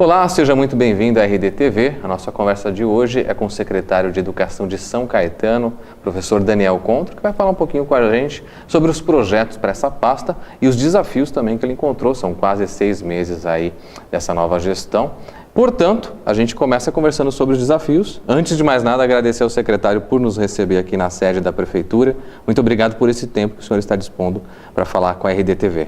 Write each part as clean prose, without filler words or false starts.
Olá, seja muito bem-vindo à RDTV. A nossa conversa de hoje é com o secretário de Educação de São Caetano, professor Daniel Contro, que vai falar um pouquinho com a gente sobre os projetos para essa pasta e os desafios também que ele encontrou. São quase 6 meses aí dessa nova gestão. Portanto, a gente começa conversando sobre os desafios. Antes de mais nada, agradecer ao secretário por nos receber aqui na sede da Prefeitura. Muito obrigado por esse tempo que o senhor está dispondo para falar com a RDTV.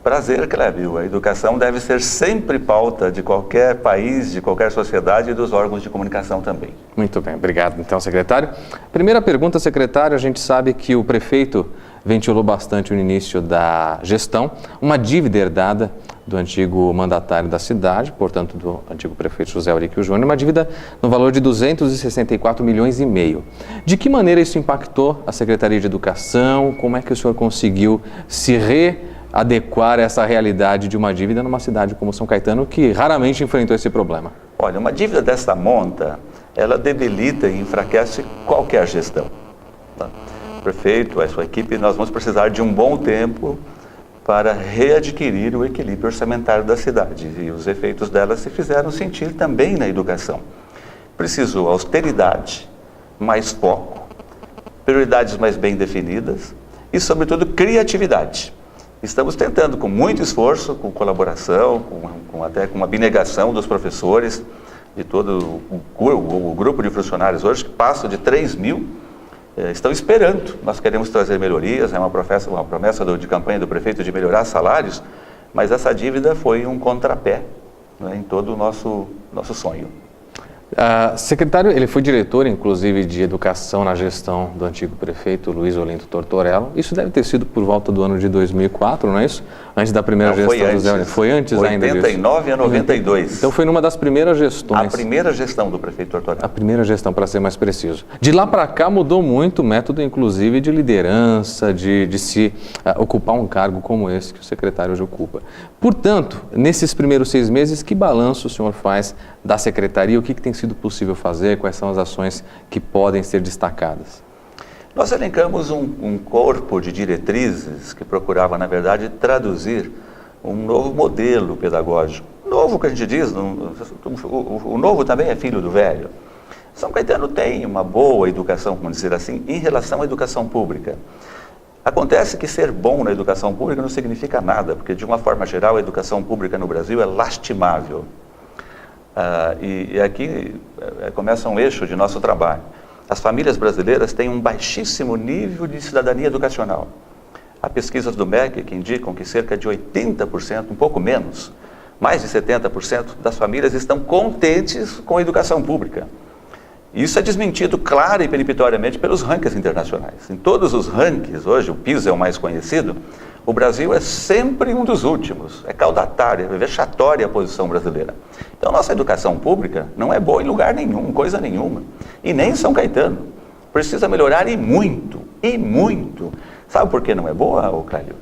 Prazer, Clébio. A educação deve ser sempre pauta de qualquer país, de qualquer sociedade e dos órgãos de comunicação também. Muito bem, obrigado então, secretário. Primeira pergunta, secretário, a gente sabe que o prefeito ventilou bastante no início da gestão uma dívida herdada do antigo mandatário da cidade, portanto do antigo prefeito José Auríquio Júnior, uma dívida no valor de 264 milhões e meio. De que maneira isso impactou a Secretaria de Educação? Como é que o senhor conseguiu se readequar a essa realidade de uma dívida numa cidade como São Caetano, que raramente enfrentou esse problema? Olha, uma dívida dessa monta, ela debilita e enfraquece qualquer gestão. Tá? O prefeito, a sua equipe, nós vamos precisar de um bom tempo para readquirir o equilíbrio orçamentário da cidade. E os efeitos dela se fizeram sentir também na educação. Precisou austeridade, mais foco, prioridades mais bem definidas e, sobretudo, criatividade. Estamos tentando, com muito esforço, com colaboração, até com abnegação dos professores, de todo o grupo de funcionários hoje, que passam de 3 mil, estão esperando. Nós queremos trazer melhorias, é uma promessa de campanha do prefeito de melhorar salários, mas essa dívida foi um contrapé, né, em todo o nosso sonho. Secretário, ele foi diretor, inclusive, de educação na gestão do antigo prefeito Luiz Olinto Tortorello. Isso deve ter sido por volta do ano de 2004, não é isso? Antes da primeira gestão do José Auríquio. Foi antes ainda disso? 89 a 92. Então foi numa das primeiras gestões. A primeira gestão do prefeito Tortorello. A primeira gestão, para ser mais preciso. De lá para cá mudou muito o método, inclusive, de liderança, de se ocupar um cargo como esse que o secretário hoje ocupa. Portanto, nesses primeiros 6 meses, que balanço o senhor faz da secretaria? O que tem sido possível fazer? Quais são as ações que podem ser destacadas? Nós elencamos um corpo de diretrizes que procurava, na verdade, traduzir um novo modelo pedagógico. Novo que a gente diz, o novo também é filho do velho. São Caetano tem uma boa educação, vamos dizer assim, em relação à educação pública. Acontece que ser bom na educação pública não significa nada, porque, de uma forma geral, a educação pública no Brasil é lastimável. E aqui começa um eixo de nosso trabalho. As famílias brasileiras têm um baixíssimo nível de cidadania educacional. Há pesquisas do MEC que indicam que cerca de 80%, um pouco menos, mais de 70% das famílias estão contentes com a educação pública. Isso é desmentido clara e peremptoriamente pelos rankings internacionais. Em todos os rankings, hoje o PISA é o mais conhecido, o Brasil é sempre um dos últimos. É caudatária, é vexatória a posição brasileira. Então, nossa educação pública não é boa em lugar nenhum, coisa nenhuma. E nem em São Caetano. Precisa melhorar e muito, e muito. Sabe por que não é boa, Clélio?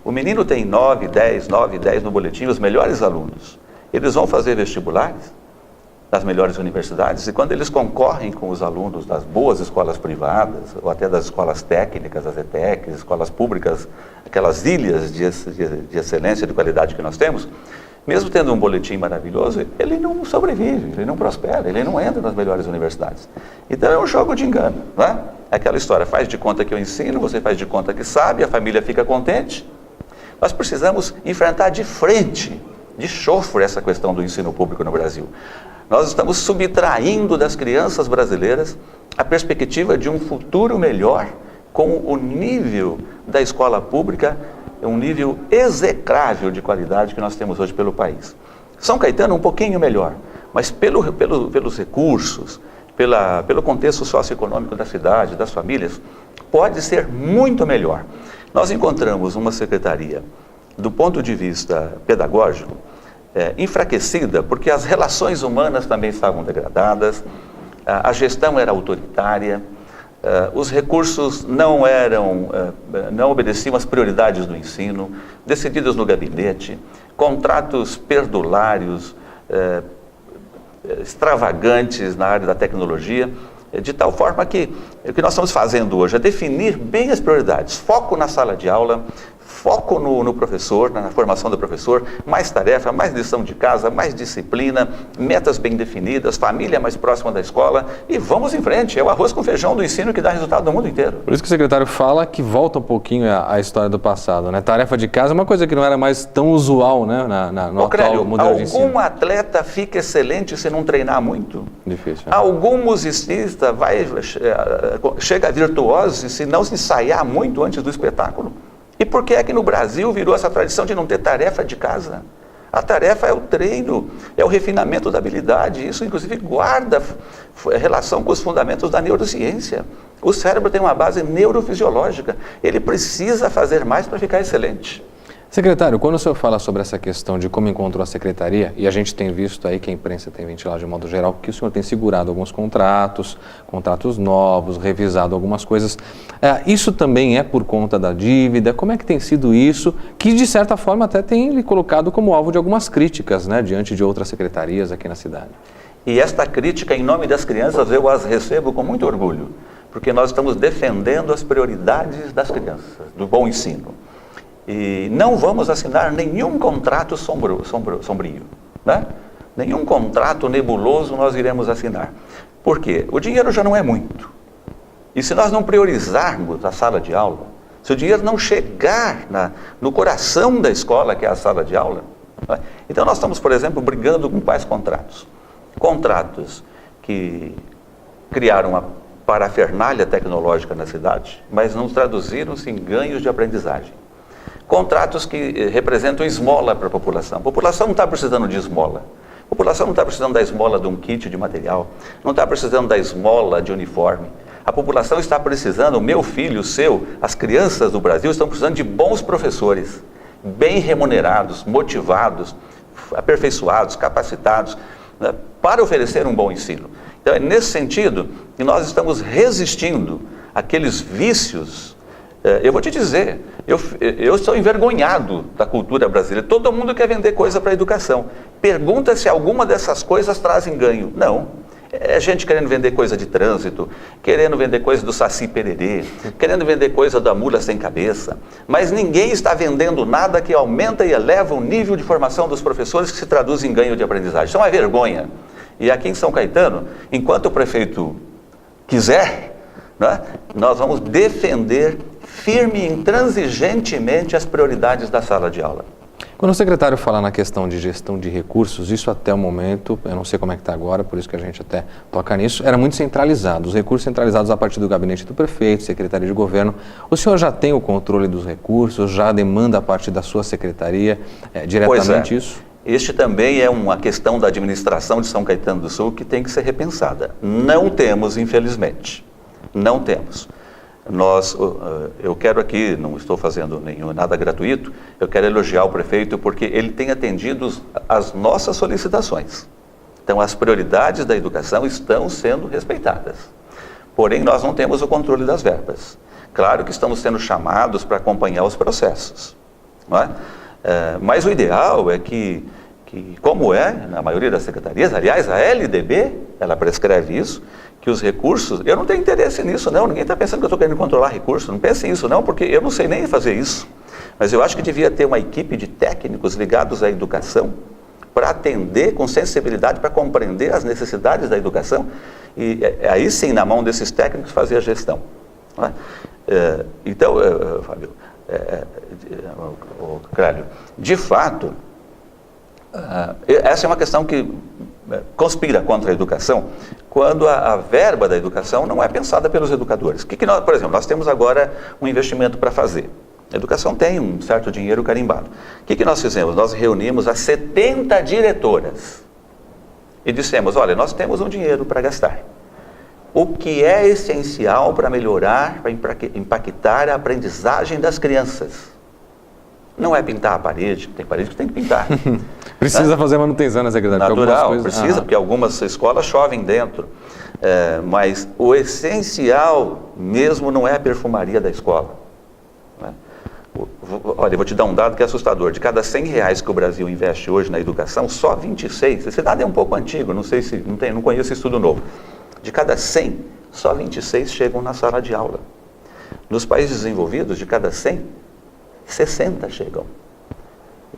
O menino tem 9, 10 no boletim, os melhores alunos. Eles vão fazer vestibulares das melhores universidades, e quando eles concorrem com os alunos das boas escolas privadas, ou até das escolas técnicas, as ETECs, escolas públicas, aquelas ilhas de excelência e de qualidade que nós temos, mesmo tendo um boletim maravilhoso, ele não sobrevive, ele não prospera, ele não entra nas melhores universidades. Então é um jogo de engano, não é? É aquela história, faz de conta que eu ensino, você faz de conta que sabe, a família fica contente. Nós precisamos enfrentar de frente, de chofre, essa questão do ensino público no Brasil. Nós estamos subtraindo das crianças brasileiras a perspectiva de um futuro melhor com o nível da escola pública, um nível execrável de qualidade que nós temos hoje pelo país. São Caetano um pouquinho melhor, mas pelos recursos, pelo contexto socioeconômico da cidade, das famílias, pode ser muito melhor. Nós encontramos uma secretaria, do ponto de vista pedagógico, enfraquecida, porque as relações humanas também estavam degradadas, a gestão era autoritária, os recursos não obedeciam às prioridades do ensino, decididas no gabinete, contratos perdulários, extravagantes na área da tecnologia, de tal forma que o que nós estamos fazendo hoje é definir bem as prioridades, foco na sala de aula, foco no professor, na formação do professor, mais tarefa, mais lição de casa, mais disciplina, metas bem definidas, família mais próxima da escola e vamos em frente. É o arroz com feijão do ensino que dá resultado no mundo inteiro. Por isso que o secretário fala que volta um pouquinho à história do passado, né? Tarefa de casa é uma coisa que não era mais tão usual, né? No atual modelo de ensino. Algum atleta fica excelente se não treinar muito? Difícil. Algum musicista chega a virtuose se não se ensaiar muito antes do espetáculo? E por que é que no Brasil virou essa tradição de não ter tarefa de casa? A tarefa é o treino, é o refinamento da habilidade. Isso, inclusive, guarda relação com os fundamentos da neurociência. O cérebro tem uma base neurofisiológica. Ele precisa fazer mais para ficar excelente. Secretário, quando o senhor fala sobre essa questão de como encontrou a secretaria, e a gente tem visto aí que a imprensa tem ventilado de modo geral, que o senhor tem segurado alguns contratos novos, revisado algumas coisas, isso também é por conta da dívida? Como é que tem sido isso, que de certa forma até tem lhe colocado como alvo de algumas críticas, né, diante de outras secretarias aqui na cidade? E esta crítica, em nome das crianças, eu as recebo com muito orgulho, porque nós estamos defendendo as prioridades das crianças, do bom ensino. E não vamos assinar nenhum contrato sombrio, né? Nenhum contrato nebuloso nós iremos assinar. Por quê? O dinheiro já não é muito. E se nós não priorizarmos a sala de aula, se o dinheiro não chegar no coração da escola, que é a sala de aula, né? Então nós estamos, por exemplo, brigando com quais contratos? Contratos que criaram uma parafernália tecnológica na cidade, mas não traduziram-se em ganhos de aprendizagem. Contratos que representam esmola para a população. A população não está precisando de esmola. A população não está precisando da esmola de um kit de material. Não está precisando da esmola de uniforme. A população está precisando, o meu filho, o seu, as crianças do Brasil estão precisando de bons professores, bem remunerados, motivados, aperfeiçoados, capacitados, né, para oferecer um bom ensino. Então é nesse sentido que nós estamos resistindo àqueles vícios. Eu vou te dizer, eu sou envergonhado da cultura brasileira. Todo mundo quer vender coisa para a educação. Pergunta se alguma dessas coisas trazem ganho. Não. É gente querendo vender coisa de trânsito, querendo vender coisa do Saci Pererê, querendo vender coisa da mula sem cabeça. Mas ninguém está vendendo nada que aumenta e eleva o nível de formação dos professores, que se traduz em ganho de aprendizagem. Isso é uma vergonha. E aqui em São Caetano, enquanto o prefeito quiser, né, nós vamos defender firme e intransigentemente as prioridades da sala de aula. Quando o secretário fala na questão de gestão de recursos, isso até o momento, eu não sei como é que está agora, por isso que a gente até toca nisso, era muito centralizado, os recursos centralizados a partir do gabinete do prefeito, secretaria de governo. O senhor já tem o controle dos recursos, já demanda a partir da sua secretaria diretamente isso? Este também é uma questão da administração de São Caetano do Sul que tem que ser repensada. Não temos, infelizmente, não temos. Eu quero aqui, não estou fazendo nada gratuito, eu quero elogiar o prefeito porque ele tem atendido as nossas solicitações. Então as prioridades da educação estão sendo respeitadas. Porém, nós não temos o controle das verbas. Claro que estamos sendo chamados para acompanhar os processos, não é? Mas o ideal é que, como é na maioria das secretarias, aliás, a LDB, ela prescreve isso, que os recursos, eu não tenho interesse nisso não, ninguém está pensando que eu estou querendo controlar recursos, não pense nisso não, porque eu não sei nem fazer isso. Mas eu acho que devia ter uma equipe de técnicos ligados à educação, para atender com sensibilidade, para compreender as necessidades da educação, e aí sim, na mão desses técnicos, fazer a gestão. Não é? Então, Fábio, Crélio, de fato, essa é uma questão que conspira contra a educação, quando a verba da educação não é pensada pelos educadores. Por exemplo, nós temos agora um investimento para fazer. A educação tem um certo dinheiro carimbado. O que nós fizemos? Nós reunimos as 70 diretoras e dissemos, olha, nós temos um dinheiro para gastar. O que é essencial para melhorar, para impactar a aprendizagem das crianças? Não é pintar a parede, tem parede que tem que pintar. Precisa fazer manutenção, né, secretário? Natural, precisa, porque algumas escolas chovem dentro. Mas o essencial mesmo não é a perfumaria da escola. Né? Olha, eu vou te dar um dado que é assustador. De cada R$100 que o Brasil investe hoje na educação, só 26, esse dado é um pouco antigo, não sei se, não conheço estudo novo. De cada 100, só 26 chegam na sala de aula. Nos países desenvolvidos, de cada 100, 60 chegam.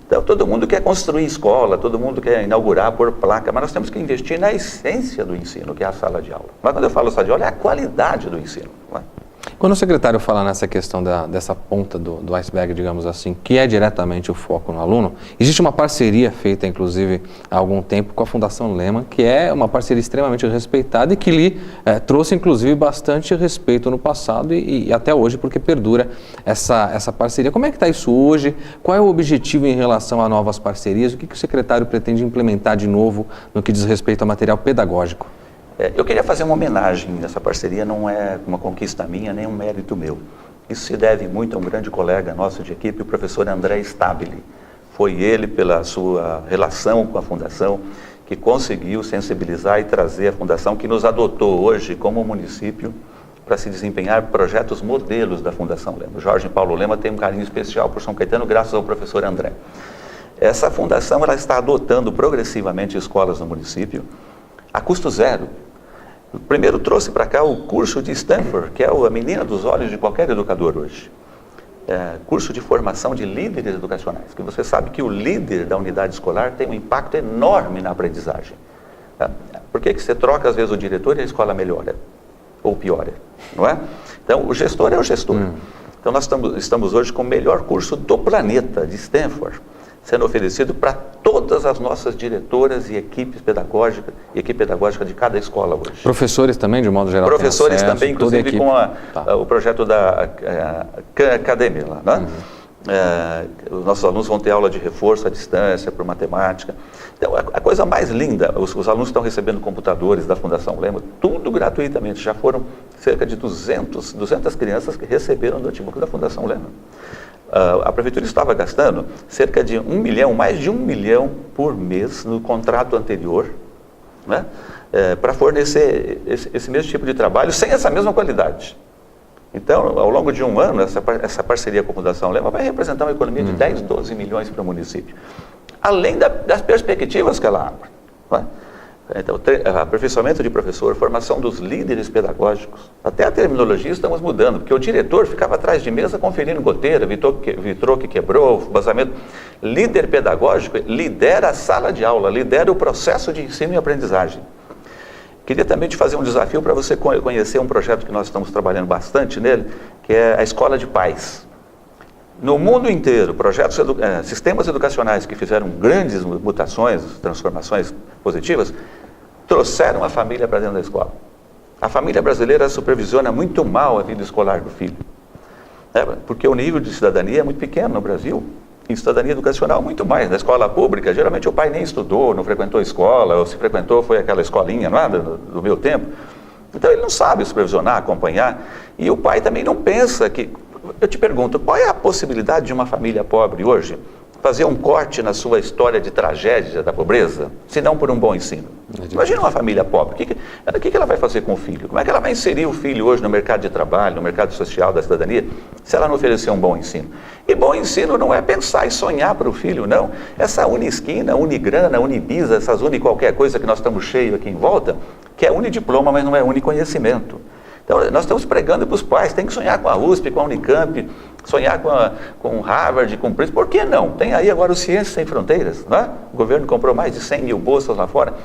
Então, todo mundo quer construir escola, todo mundo quer inaugurar, pôr placa, mas nós temos que investir na essência do ensino, que é a sala de aula. Mas quando eu falo sala de aula, é a qualidade do ensino. Não é? Quando o secretário fala nessa questão dessa ponta do iceberg, digamos assim, que é diretamente o foco no aluno, existe uma parceria feita, inclusive, há algum tempo com a Fundação Lehman, que é uma parceria extremamente respeitada e que lhe trouxe, inclusive, bastante respeito no passado e até hoje, porque perdura essa parceria. Como é que está isso hoje? Qual é o objetivo em relação a novas parcerias? O que o secretário pretende implementar de novo no que diz respeito ao material pedagógico? Eu queria fazer uma homenagem nessa parceria, não é uma conquista minha, nem um mérito meu. Isso se deve muito a um grande colega nosso de equipe, o professor André Stabile. Foi ele, pela sua relação com a Fundação, que conseguiu sensibilizar e trazer a Fundação, que nos adotou hoje como município para se desempenhar projetos modelos da Fundação Lema. O Jorge Paulo Lema tem um carinho especial por São Caetano, graças ao professor André. Essa fundação ela está adotando progressivamente escolas no município, a custo zero. Primeiro trouxe para cá o curso de Stanford, que é a menina dos olhos de qualquer educador hoje. Curso de formação de líderes educacionais, que você sabe que o líder da unidade escolar tem um impacto enorme na aprendizagem. Por que você troca às vezes o diretor e a escola melhora? Ou piora, não é? Então, o gestor é o gestor. Então, nós estamos hoje com o melhor curso do planeta, de Stanford, sendo oferecido para todas as nossas diretoras e equipe pedagógica de cada escola hoje. Professores também, de modo geral? Professores também, inclusive com o projeto da Academia lá, né? Os nossos alunos vão ter aula de reforço à distância, por matemática. Então, a coisa mais linda, os alunos estão recebendo computadores da Fundação Lema, tudo gratuitamente. Já foram cerca de 200 crianças que receberam notebook da Fundação Lema. A prefeitura estava gastando cerca de mais de 1 milhão por mês no contrato anterior, né, para fornecer esse mesmo tipo de trabalho sem essa mesma qualidade. Então, ao longo de um ano, essa parceria com a Fundação Lema vai representar uma economia de 10, 12 milhões para o município, além das perspectivas que ela abre. Não é? Então, aperfeiçoamento de professor, formação dos líderes pedagógicos, até a terminologia estamos mudando, porque o diretor ficava atrás de mesa conferindo goteira, vitrô que quebrou, vazamento. Líder pedagógico lidera a sala de aula, lidera o processo de ensino e aprendizagem. Queria também te fazer um desafio para você conhecer um projeto que nós estamos trabalhando bastante nele, que é a Escola de Paz. No mundo inteiro, sistemas educacionais que fizeram grandes mutações, transformações positivas, trouxeram a família para dentro da escola. A família brasileira supervisiona muito mal a vida escolar do filho, porque o nível de cidadania é muito pequeno no Brasil, e cidadania educacional muito mais. Na escola pública, geralmente o pai nem estudou, não frequentou a escola, ou se frequentou foi aquela escolinha, não é, do meu tempo. Então ele não sabe supervisionar, acompanhar, e o pai também não pensa que... Eu te pergunto, qual é a possibilidade de uma família pobre hoje fazer um corte na sua história de tragédia da pobreza, se não por um bom ensino? Imagina uma família pobre, o que ela vai fazer com o filho? Como é que ela vai inserir o filho hoje no mercado de trabalho, no mercado social da cidadania, se ela não oferecer um bom ensino? E bom ensino não é pensar e sonhar para o filho, não. Essa Unisquina, Unigrana, Unibisa, essas qualquer coisa que nós estamos cheios aqui em volta, que é unidiploma, mas não é uniconhecimento. Então, nós estamos pregando para os pais, tem que sonhar com a USP, com a Unicamp, sonhar com Harvard, com Princeton. Por que não? Tem aí agora o Ciências Sem Fronteiras, não é? O governo comprou mais de 100 mil bolsas lá fora,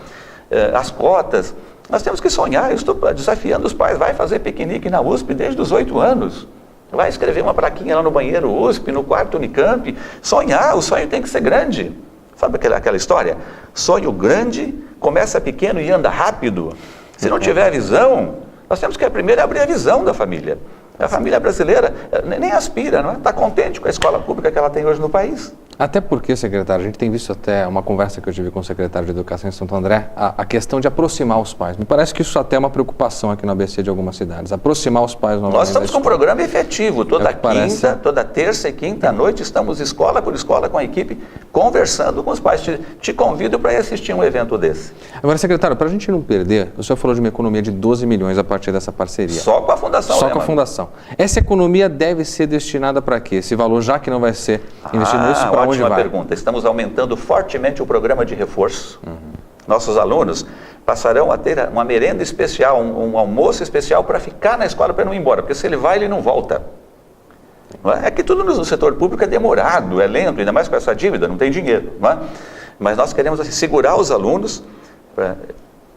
as cotas. Nós temos que sonhar, eu estou desafiando os pais, vai fazer piquenique na USP desde os 8 anos, vai escrever uma plaquinha lá no banheiro USP, no quarto Unicamp, sonhar, o sonho tem que ser grande. Sabe aquela história? Sonho grande, começa pequeno e anda rápido. Se não tiver visão... Nós temos que primeiro abrir a visão da família. A família brasileira nem aspira, não é? Está contente com a escola pública que ela tem hoje no país. Até porque, secretário, a gente tem visto até uma conversa que eu tive com o secretário de Educação em Santo André, a questão de aproximar os pais. Me parece que isso até é uma preocupação aqui no ABC de algumas cidades, aproximar os pais novamente. Nós estamos com um programa efetivo, toda terça e quinta à noite, estamos escola por escola com a equipe, conversando com os pais. Te convido para ir assistir um evento desse. Agora, secretário, para a gente não perder, o senhor falou de uma economia de 12 milhões a partir dessa parceria. Só com a Fundação Só Lema. Com a Fundação. Essa economia deve ser destinada para quê? Esse valor, já que não vai ser investido nisso, para onde vai? Ótima pergunta. Estamos aumentando fortemente o programa de reforço. Nossos alunos passarão a ter uma merenda especial, um almoço especial para ficar na escola, para não ir embora, porque se ele vai, ele não volta. Não é? É que tudo no setor público é demorado, é lento, ainda mais com essa dívida, não tem dinheiro. Não é? Mas nós queremos assim, segurar os alunos,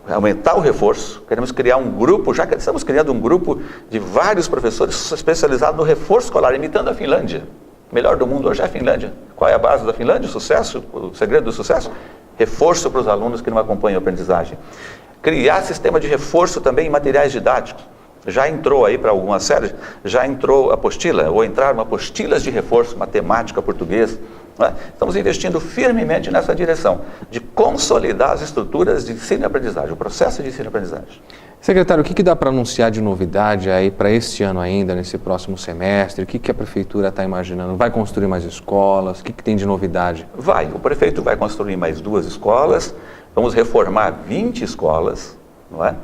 aumentar o reforço, queremos criar um grupo, já que estamos criando um grupo de vários professores especializados no reforço escolar, imitando a Finlândia. O melhor do mundo hoje é a Finlândia. Qual é a base da Finlândia? O sucesso, o segredo do sucesso? Reforço para os alunos que não acompanham a aprendizagem. Criar sistema de reforço também em materiais didáticos. Já entrou aí para algumas séries, já entrou apostila, ou entraram apostilas de reforço, matemática, português. Né? Estamos investindo firmemente nessa direção, de consolidar as estruturas de ensino e aprendizagem, o processo de ensino e aprendizagem. Secretário, o que dá para anunciar de novidade aí para este ano ainda, nesse próximo semestre? O que a Prefeitura está imaginando? Vai construir mais escolas? O que tem de novidade? O prefeito vai construir mais 2 escolas, vamos reformar 20 escolas, não é?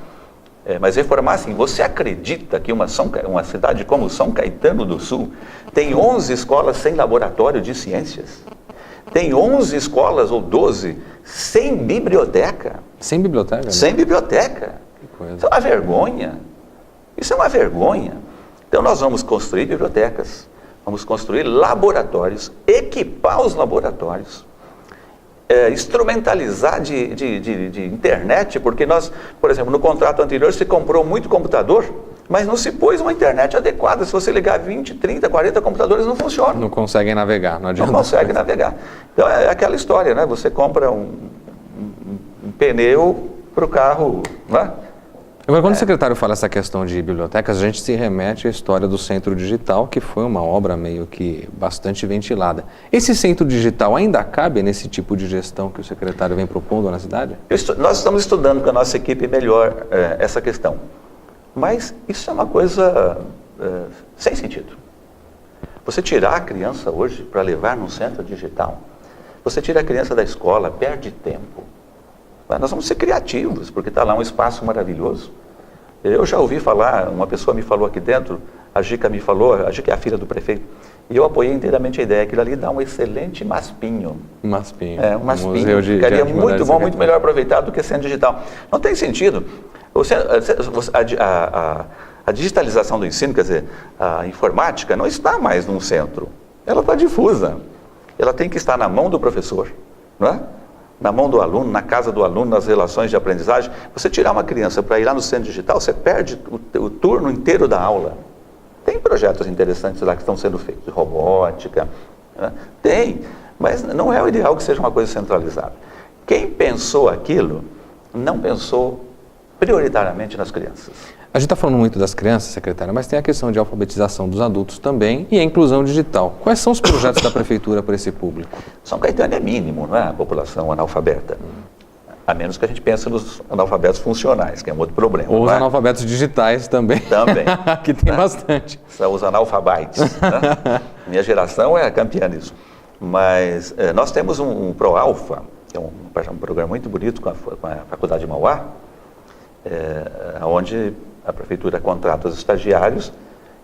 Mas reformar assim, você acredita que uma cidade como São Caetano do Sul tem 11 escolas sem laboratório de ciências? Tem 11 escolas ou 12 sem biblioteca? Sem biblioteca? Né? Sem biblioteca. Isso é uma vergonha. Isso é uma vergonha. Então nós vamos construir bibliotecas, vamos construir laboratórios, equipar os laboratórios, instrumentalizar de internet, porque nós, por exemplo, no contrato anterior se comprou muito computador, mas não se pôs uma internet adequada. Se você ligar 20, 30, 40 computadores, não funciona. Não conseguem navegar, não adianta. Não consegue navegar. Então é aquela história, né? Você compra um pneu para o carro, né? Agora, quando o secretário fala essa questão de bibliotecas, a gente se remete à história do Centro Digital, que foi uma obra meio que bastante ventilada. Esse Centro Digital ainda cabe nesse tipo de gestão que o secretário vem propondo na cidade? Nós estamos estudando com a nossa equipe melhor essa questão. Mas isso é uma coisa sem sentido. Você tirar a criança hoje para levar num centro digital, você tira a criança da escola, perde tempo. Nós vamos ser criativos, porque está lá um espaço maravilhoso. Eu já ouvi falar, uma pessoa me falou aqui dentro, a Gica me falou, a Gica é a filha do prefeito, e eu apoiei inteiramente a ideia, aquilo ali dá um excelente MASPinho. MASPinho. Um MASPinho, ficaria muito bom, muito melhor aproveitado do que centro digital. Não tem sentido. A digitalização do ensino, quer dizer, a informática não está mais num centro, ela está difusa. Ela tem que estar na mão do professor, não é? Na mão do aluno, na casa do aluno, nas relações de aprendizagem. Você tirar uma criança para ir lá no centro digital, você perde o turno inteiro da aula. Tem projetos interessantes lá que estão sendo feitos, de robótica, né? Tem, mas não é o ideal que seja uma coisa centralizada. Quem pensou aquilo, não pensou prioritariamente nas crianças. A gente está falando muito das crianças, secretária, mas tem a questão de alfabetização dos adultos também e a inclusão digital. Quais são os projetos da Prefeitura para esse público? São Caetano é mínimo, não é? A população analfabeta. A menos que a gente pense nos analfabetos funcionais, que é um outro problema. Ou os analfabetos digitais também. Também. Que tem bastante. São os analfabites. Né? Minha geração é campeã nisso. Mas nós temos um ProAlfa, que é um programa muito bonito com a Faculdade de Mauá, onde a Prefeitura contrata os estagiários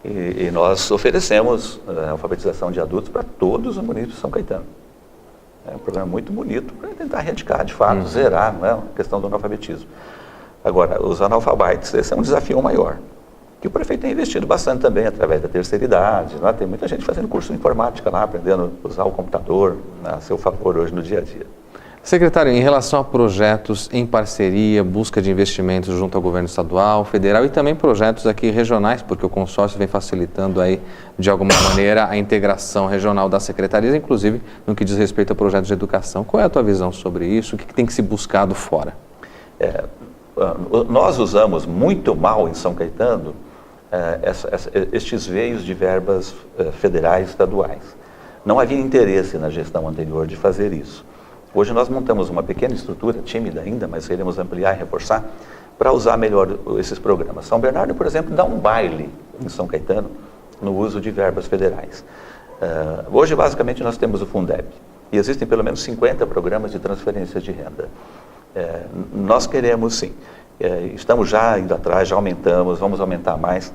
e nós oferecemos alfabetização de adultos para todos os municípios de São Caetano. É um programa muito bonito para tentar erradicar, de fato, zerar, não é? A questão do analfabetismo. Agora, os analfabetos, esse é um desafio maior, que o prefeito tem investido bastante também através da terceira idade. Não é? Tem muita gente fazendo curso de informática lá, aprendendo a usar o computador a seu favor hoje no dia a dia. Secretário, em relação a projetos em parceria, busca de investimentos junto ao governo estadual, federal e também projetos aqui regionais, porque o consórcio vem facilitando aí, de alguma maneira, a integração regional das secretarias, inclusive no que diz respeito a projetos de educação. Qual é a tua visão sobre isso? O que tem que se buscado fora? Nós usamos muito mal em São Caetano estes veios de verbas federais e estaduais. Não havia interesse na gestão anterior de fazer isso. Hoje nós montamos uma pequena estrutura, tímida ainda, mas queremos ampliar e reforçar, para usar melhor esses programas. São Bernardo, por exemplo, dá um baile em São Caetano no uso de verbas federais. Hoje, basicamente, nós temos o Fundeb, e existem pelo menos 50 programas de transferência de renda. Nós queremos, sim, estamos já indo atrás, já aumentamos, vamos aumentar mais.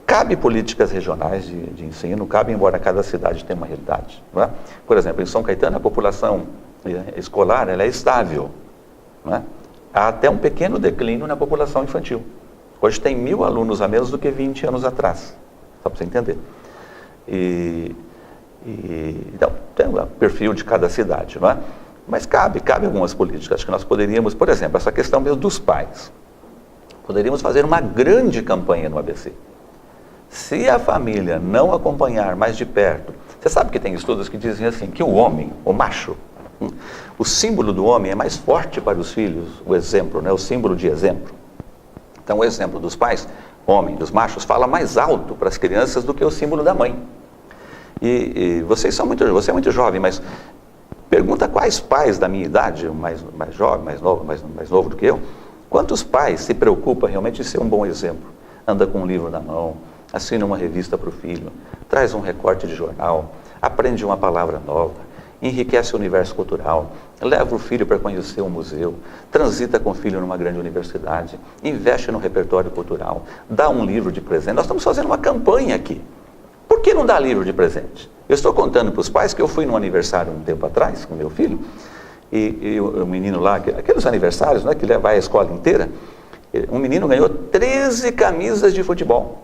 Cabe políticas regionais de ensino, cabe, embora cada cidade tenha uma realidade. Não é? Por exemplo, em São Caetano, a população escolar ela é estável. Não é? Há até um pequeno declínio na população infantil. Hoje tem 1.000 alunos a menos do que 20 anos atrás, só para você entender. Então, tem o perfil de cada cidade, não é? Mas cabe algumas políticas. Acho que nós poderíamos, por exemplo, essa questão mesmo dos pais. Poderíamos fazer uma grande campanha no ABC. Se a família não acompanhar mais de perto, você sabe que tem estudos que dizem assim, que o homem, o macho, o símbolo do homem é mais forte para os filhos, o exemplo, né? O símbolo de exemplo. Então, o exemplo dos pais, homem, dos machos, fala mais alto para as crianças do que o símbolo da mãe. Você é muito jovem, mas pergunta quais pais da minha idade, mais jovem, mais novo do que eu, quantos pais se preocupam realmente em ser um bom exemplo? Anda com um livro na mão, assina uma revista para o filho, traz um recorte de jornal, aprende uma palavra nova, enriquece o universo cultural, leva o filho para conhecer um museu, transita com o filho numa grande universidade, investe no repertório cultural, dá um livro de presente. Nós estamos fazendo uma campanha aqui. Por que não dá livro de presente? Eu estou contando para os pais que eu fui num aniversário um tempo atrás com meu filho, e o menino lá, aqueles aniversários, né, que vai a escola inteira, um menino ganhou 13 camisas de futebol.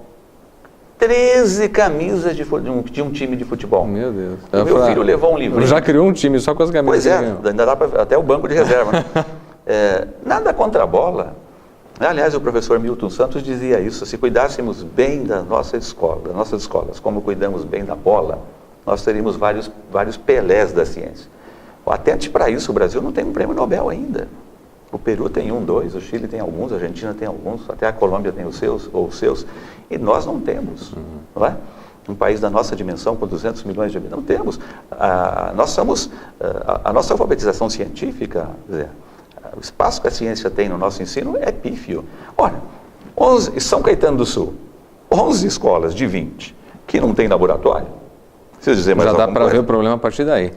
13 camisas de um time de futebol. Meu Deus. O meu filho levou um livro. Já criou um time só com as camisas. Pois é, ainda dá até o banco de reserva. Né? Nada contra a bola. Aliás, o professor Milton Santos dizia isso, se cuidássemos bem das nossas escolas, como cuidamos bem da bola, nós teríamos vários Pelés da ciência. Atente para isso, o Brasil não tem um prêmio Nobel ainda. O Peru tem 1, 2, o Chile tem alguns, a Argentina tem alguns, até a Colômbia tem os seus, e nós não temos, não é? Um país da nossa dimensão, com 200 milhões de habitantes, não temos. A nossa alfabetização científica, o espaço que a ciência tem no nosso ensino é pífio. Olha, São Caetano do Sul, 11 escolas de 20 que não tem laboratório. Preciso dizer mais alguma coisa? Já dá para ver o problema a partir daí.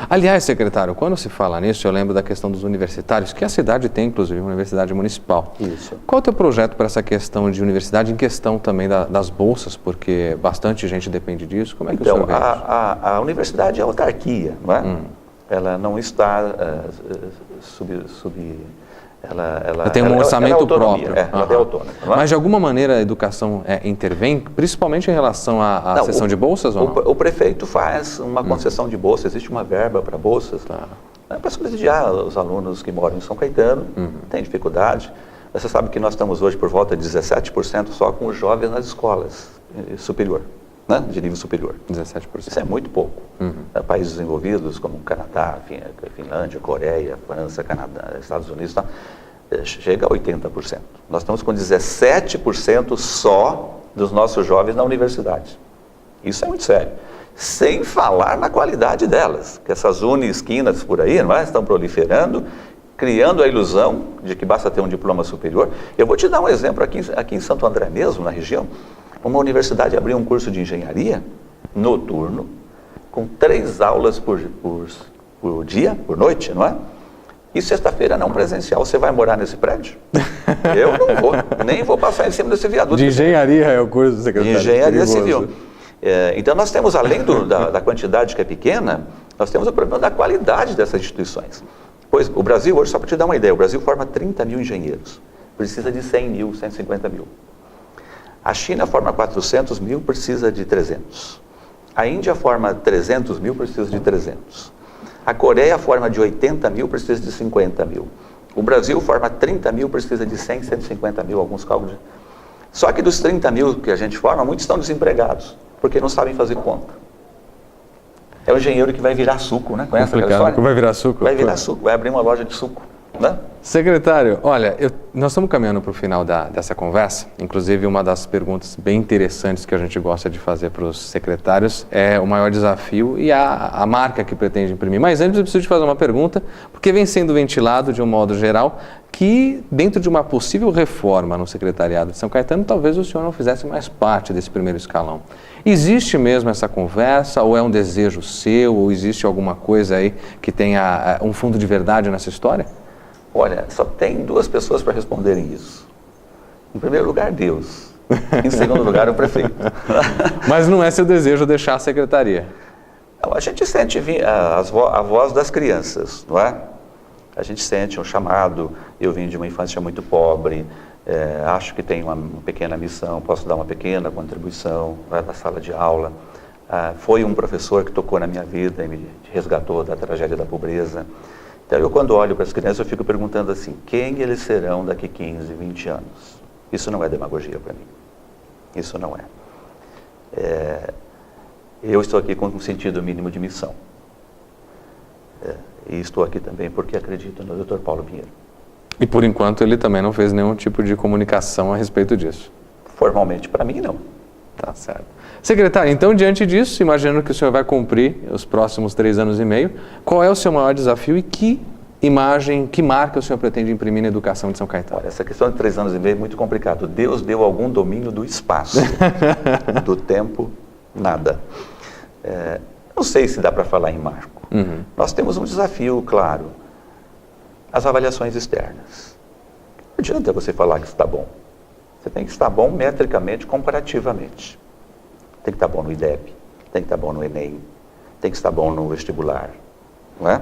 Aliás, secretário, quando se fala nisso, eu lembro da questão dos universitários, que a cidade tem, inclusive, uma universidade municipal. Isso. Qual é o teu projeto para essa questão de universidade, em questão também das bolsas, porque bastante gente depende disso? Como é que o senhor vê isso? A universidade é autarquia, não é? Ela não está ela tem um orçamento próprio. Ela é autônoma. Não é? Mas de alguma maneira a educação intervém, principalmente em relação à sessão de bolsas ou não? O prefeito faz uma concessão de bolsa, existe uma verba para bolsas, para subsidiar os alunos que moram em São Caetano, tem dificuldade. Você sabe que nós estamos hoje por volta de 17% só com os jovens nas escolas superior, né? De nível superior. 17%. Isso é muito pouco. Países desenvolvidos como Canadá, Finlândia, Coreia, França, Canadá, Estados Unidos, chega a 80%. Nós estamos com 17% só dos nossos jovens na universidade. Isso é muito sério. Sem falar na qualidade delas, que essas uni-esquinas por aí, não é? Estão proliferando, criando a ilusão de que basta ter um diploma superior. Eu vou te dar um exemplo aqui em Santo André mesmo, na região. Uma universidade abriu um curso de engenharia noturno, com 3 aulas por dia, por noite, não é? E sexta-feira não presencial. Você vai morar nesse prédio? Eu não vou, nem vou passar em cima desse viaduto. De engenharia é o curso, secretário? De engenharia civil. Então nós temos, além da quantidade que é pequena, nós temos o problema da qualidade dessas instituições. Pois o Brasil, hoje, só para te dar uma ideia, o Brasil forma 30 mil engenheiros. Precisa de 100 mil, 150 mil. A China forma 400 mil, precisa de 300. A Índia forma 300 mil, precisa de 300. A Coreia forma de 80 mil, precisa de 50 mil. O Brasil forma 30 mil, precisa de 100, 150 mil, alguns cálculos. Só que dos 30 mil que a gente forma, muitos estão desempregados, porque não sabem fazer conta. É o engenheiro que vai virar suco, né? Conhece aquela história? Vai virar suco? Vai virar suco, vai abrir uma loja de suco, né? Secretário, olha, nós estamos caminhando para o final dessa conversa. Inclusive, uma das perguntas bem interessantes que a gente gosta de fazer para os secretários é o maior desafio e a marca que pretende imprimir. Mas antes eu preciso te fazer uma pergunta, porque vem sendo ventilado de um modo geral que dentro de uma possível reforma no secretariado de São Caetano, talvez o senhor não fizesse mais parte desse primeiro escalão. Existe mesmo essa conversa, ou é um desejo seu, ou existe alguma coisa aí que tenha um fundo de verdade nessa história? Olha, só tem 2 pessoas para responderem isso. Em primeiro lugar, Deus. Em segundo lugar, o prefeito. Mas não é seu desejo deixar a secretaria? A gente sente a voz das crianças, não é? A gente sente um chamado. Eu vim de uma infância muito pobre, acho que tenho uma pequena missão, posso dar uma pequena contribuição na sala de aula. foi um professor que tocou na minha vida e me resgatou da tragédia da pobreza. Então, eu quando olho para as crianças, eu fico perguntando assim, quem eles serão daqui 15, 20 anos? Isso não é demagogia para mim. Isso não é. Eu estou aqui com um sentido mínimo de missão. E estou aqui também porque acredito no Dr. Paulo Pinheiro. E por enquanto ele também não fez nenhum tipo de comunicação a respeito disso? Formalmente, para mim, não. Tá certo. Secretário, então, diante disso, imaginando que o senhor vai cumprir os próximos 3 anos e meio, qual é o seu maior desafio e que imagem, que marca o senhor pretende imprimir na educação de São Caetano? Olha, essa questão de 3 anos e meio é muito complicado. Deus deu algum domínio do espaço, do tempo, nada. Não sei se dá para falar em marco. Nós temos um desafio, claro, as avaliações externas. Não adianta você falar que está bom. Você tem que estar bom metricamente, comparativamente. Tem que estar bom no IDEB, tem que estar bom no Enem, tem que estar bom no vestibular, não é?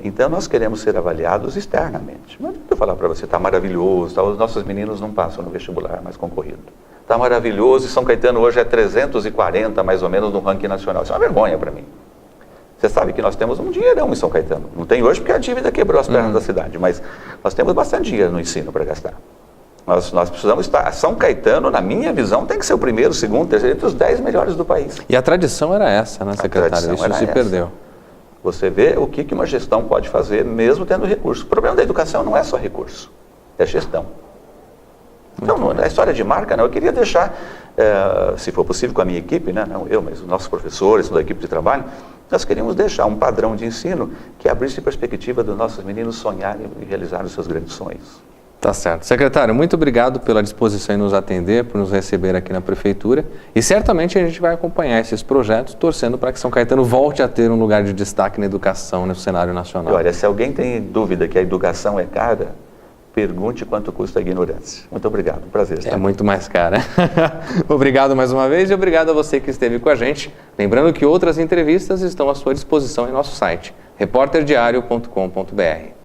Então nós queremos ser avaliados externamente. Não adianta eu falar para você, está maravilhoso, os nossos meninos não passam no vestibular mais concorrido. Está maravilhoso e São Caetano hoje é 340 mais ou menos no ranking nacional. Isso é uma vergonha para mim. Você sabe que nós temos um dinheirão em São Caetano. Não tem hoje porque a dívida quebrou as pernas da cidade, mas nós temos bastante dinheiro no ensino para gastar. Nós precisamos estar... São Caetano, na minha visão, tem que ser o primeiro, o segundo, o terceiro, entre os 10 melhores do país. E a tradição era essa, né, secretário? Isso se perdeu. Você vê o que uma gestão pode fazer mesmo tendo recurso. O problema da educação não é só recurso, é gestão. Então, a história de marca, não. Eu queria deixar, se for possível com a minha equipe, né, não eu, mas os nossos professores, toda a equipe de trabalho, nós queríamos deixar um padrão de ensino que abrisse perspectiva dos nossos meninos sonharem e realizarem os seus grandes sonhos. Tá certo. Secretário, muito obrigado pela disposição em nos atender, por nos receber aqui na Prefeitura. E certamente a gente vai acompanhar esses projetos, torcendo para que São Caetano volte a ter um lugar de destaque na educação no cenário nacional. E olha, se alguém tem dúvida que a educação é cara, pergunte quanto custa a ignorância. Muito obrigado, um prazer estar aqui. Muito mais cara. Obrigado mais uma vez e obrigado a você que esteve com a gente. Lembrando que outras entrevistas estão à sua disposição em nosso site, repórterdiario.com.br.